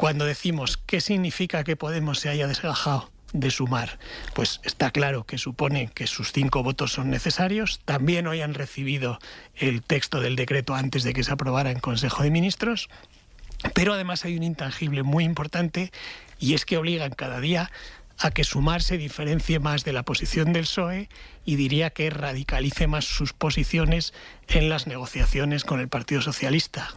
Cuando decimos qué significa que Podemos se haya desgajado de Sumar, pues está claro que supone que sus 5 votos son necesarios. También hoy han recibido el texto del decreto antes de que se aprobara en Consejo de Ministros, pero además hay un intangible muy importante, y es que obligan cada día a que Sumar se diferencie más de la posición del PSOE y diría que radicalice más sus posiciones en las negociaciones con el Partido Socialista.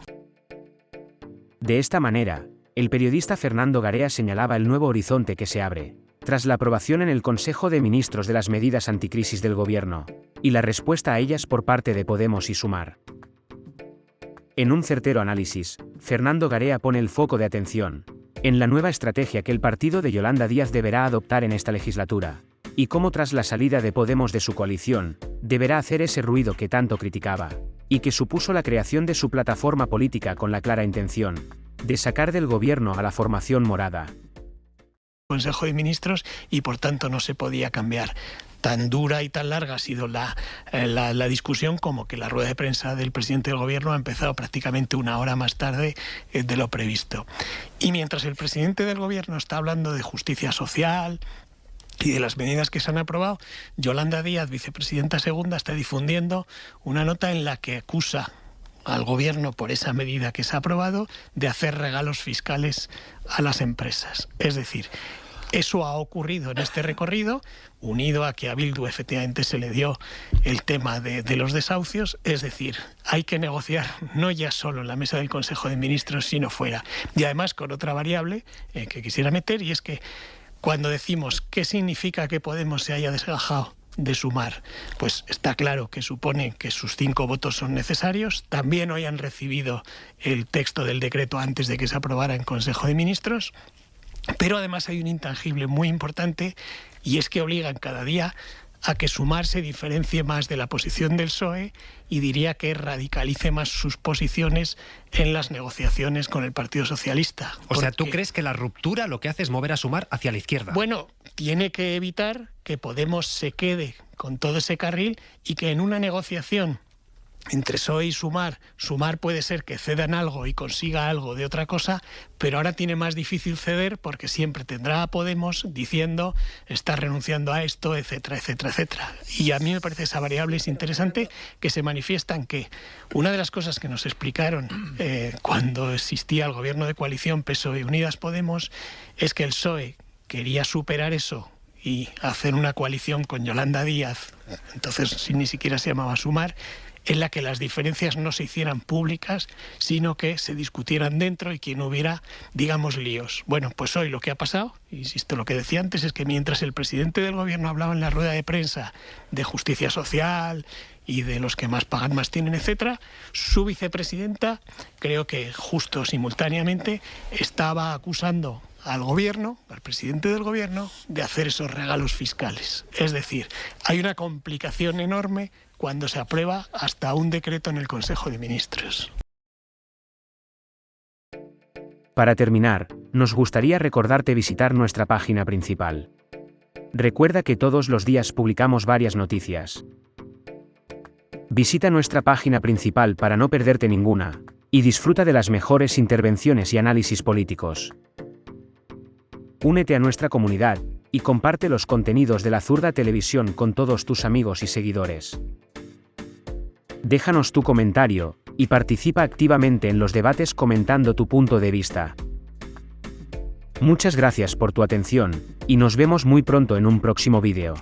De esta manera, el periodista Fernando Garea señalaba el nuevo horizonte que se abre tras la aprobación en el Consejo de Ministros de las medidas anticrisis del Gobierno, y la respuesta a ellas por parte de Podemos y Sumar. En un certero análisis, Fernando Garea pone el foco de atención en la nueva estrategia que el partido de Yolanda Díaz deberá adoptar en esta legislatura, y cómo tras la salida de Podemos de su coalición, deberá hacer ese ruido que tanto criticaba, y que supuso la creación de su plataforma política con la clara intención de sacar del Gobierno a la formación morada. Consejo de Ministros, y por tanto no se podía cambiar. Tan dura y tan larga ha sido la discusión como que la rueda de prensa del presidente del Gobierno ha empezado prácticamente 1 hora más tarde de lo previsto. Y mientras el presidente del Gobierno está hablando de justicia social y de las medidas que se han aprobado, Yolanda Díaz, vicepresidenta segunda, está difundiendo una nota en la que acusa al Gobierno, por esa medida que se ha aprobado, de hacer regalos fiscales a las empresas. Es decir, eso ha ocurrido en este recorrido, unido a que a Bildu efectivamente se le dio el tema de los desahucios. Es decir, hay que negociar no ya solo en la mesa del Consejo de Ministros, sino fuera. Y además con otra variable que quisiera meter, y es que cuando decimos qué significa que Podemos se haya desgajado de Sumar, pues está claro que supone que sus 5 votos son necesarios. También hoy han recibido el texto del decreto antes de que se aprobara en Consejo de Ministros, pero además hay un intangible muy importante, y es que obligan cada día a que Sumar se diferencie más de la posición del PSOE y diría que radicalice más sus posiciones en las negociaciones con el Partido Socialista. O sea, ¿tú crees que la ruptura lo que hace es mover a Sumar hacia la izquierda? Bueno, tiene que evitar que Podemos se quede con todo ese carril y que en una negociación entre PSOE y Sumar puede ser que cedan algo y consiga algo de otra cosa, pero ahora tiene más difícil ceder porque siempre tendrá a Podemos diciendo está renunciando a esto, etcétera, etcétera, etcétera. Y a mí me parece esa variable es interesante, que se manifiesta en que una de las cosas que nos explicaron cuando existía el gobierno de coalición PSOE Unidas Podemos es que el PSOE quería superar eso y hacer una coalición con Yolanda Díaz, entonces ni siquiera se llamaba Sumar, en la que las diferencias no se hicieran públicas, sino que se discutieran dentro y que no hubiera, digamos, líos. Bueno, pues hoy lo que ha pasado, insisto, lo que decía antes, es que mientras el presidente del Gobierno hablaba en la rueda de prensa de justicia social y de los que más pagan más tienen, etcétera, su vicepresidenta, creo que justo simultáneamente, estaba acusando al Gobierno, al presidente del Gobierno, de hacer esos regalos fiscales. Es decir, hay una complicación enorme cuando se aprueba hasta un decreto en el Consejo de Ministros. Para terminar, nos gustaría recordarte visitar nuestra página principal. Recuerda que todos los días publicamos varias noticias. Visita nuestra página principal para no perderte ninguna, y disfruta de las mejores intervenciones y análisis políticos. Únete a nuestra comunidad, y comparte los contenidos de La Zurda Televisión con todos tus amigos y seguidores. Déjanos tu comentario, y participa activamente en los debates comentando tu punto de vista. Muchas gracias por tu atención, y nos vemos muy pronto en un próximo vídeo.